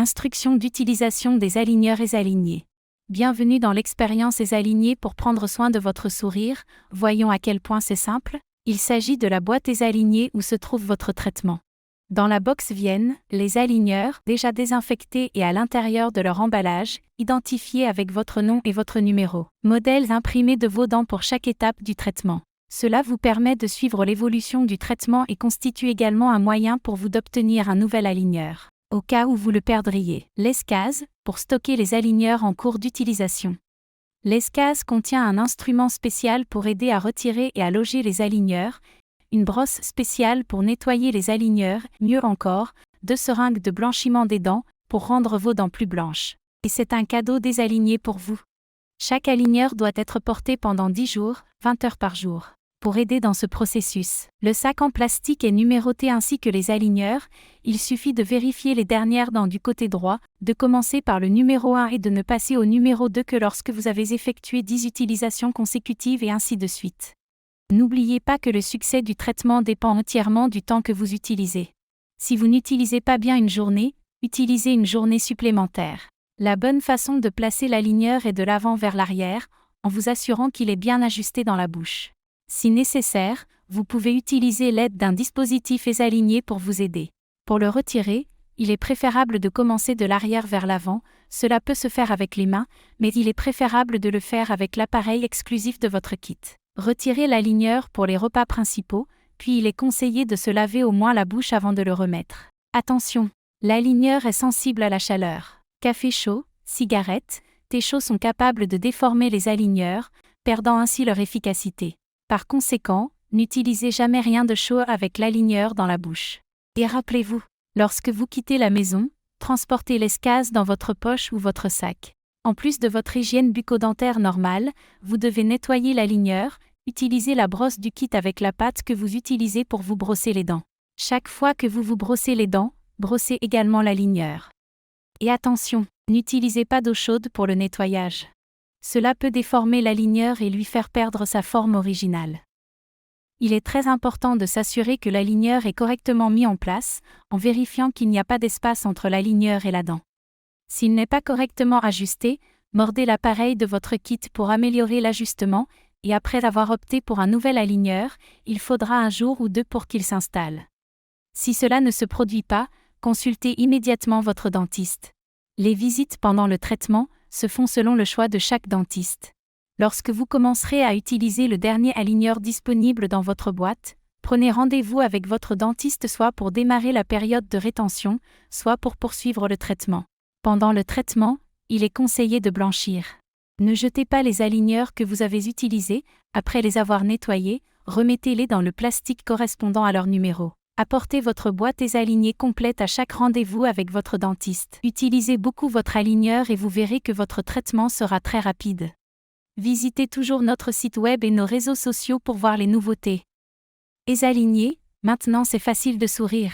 Instruction d'utilisation des aligneurs EsAligné. Bienvenue dans l'expérience EsAligné pour prendre soin de votre sourire. Voyons à quel point c'est simple. Il s'agit de la boîte EsAligné où se trouve votre traitement. Dans la box viennent les aligneurs, déjà désinfectés et à l'intérieur de leur emballage, identifiés avec votre nom et votre numéro. Modèles imprimés de vos dents pour chaque étape du traitement. Cela vous permet de suivre l'évolution du traitement et constitue également un moyen pour vous d'obtenir un nouvel aligneur. Au cas où vous le perdriez. L'escase, pour stocker les aligneurs en cours d'utilisation. L'escase contient un instrument spécial pour aider à retirer et à loger les aligneurs, une brosse spéciale pour nettoyer les aligneurs, mieux encore, 2 seringues de blanchiment des dents, pour rendre vos dents plus blanches. Et c'est un cadeau EsAligné pour vous. Chaque aligneur doit être porté pendant 10 jours, 20 heures par jour. Pour aider dans ce processus, le sac en plastique est numéroté ainsi que les aligneurs, il suffit de vérifier les dernières dents du côté droit, de commencer par le numéro 1 et de ne passer au numéro 2 que lorsque vous avez effectué 10 utilisations consécutives et ainsi de suite. N'oubliez pas que le succès du traitement dépend entièrement du temps que vous utilisez. Si vous n'utilisez pas bien une journée, utilisez une journée supplémentaire. La bonne façon de placer l'aligneur est de l'avant vers l'arrière, en vous assurant qu'il est bien ajusté dans la bouche. Si nécessaire, vous pouvez utiliser l'aide d'un dispositif EsAligné pour vous aider. Pour le retirer, il est préférable de commencer de l'arrière vers l'avant, cela peut se faire avec les mains, mais il est préférable de le faire avec l'appareil exclusif de votre kit. Retirez l'aligneur pour les repas principaux, puis il est conseillé de se laver au moins la bouche avant de le remettre. Attention, l'aligneur est sensible à la chaleur. Café chaud, cigarettes, thé chaud sont capables de déformer les aligneurs, perdant ainsi leur efficacité. Par conséquent, n'utilisez jamais rien de chaud avec l'aligneur dans la bouche. Et rappelez-vous, lorsque vous quittez la maison, transportez l'escase dans votre poche ou votre sac. En plus de votre hygiène bucco-dentaire normale, vous devez nettoyer l'aligneur, utiliser la brosse du kit avec la pâte que vous utilisez pour vous brosser les dents. Chaque fois que vous vous brossez les dents, brossez également l'aligneur. Et attention, n'utilisez pas d'eau chaude pour le nettoyage. Cela peut déformer l'aligneur et lui faire perdre sa forme originale. Il est très important de s'assurer que l'aligneur est correctement mis en place, en vérifiant qu'il n'y a pas d'espace entre l'aligneur et la dent. S'il n'est pas correctement ajusté, mordez l'appareil de votre kit pour améliorer l'ajustement, et après avoir opté pour un nouvel aligneur, il faudra un jour ou 2 pour qu'il s'installe. Si cela ne se produit pas, consultez immédiatement votre dentiste. Les visites pendant le traitement se font selon le choix de chaque dentiste. Lorsque vous commencerez à utiliser le dernier aligneur disponible dans votre boîte, prenez rendez-vous avec votre dentiste soit pour démarrer la période de rétention, soit pour poursuivre le traitement. Pendant le traitement, il est conseillé de blanchir. Ne jetez pas les aligneurs que vous avez utilisés, après les avoir nettoyés, remettez-les dans le plastique correspondant à leur numéro. Apportez votre boîte EsAligné complète à chaque rendez-vous avec votre dentiste. Utilisez beaucoup votre aligneur et vous verrez que votre traitement sera très rapide. Visitez toujours notre site web et nos réseaux sociaux pour voir les nouveautés. EsAligné, maintenant c'est facile de sourire.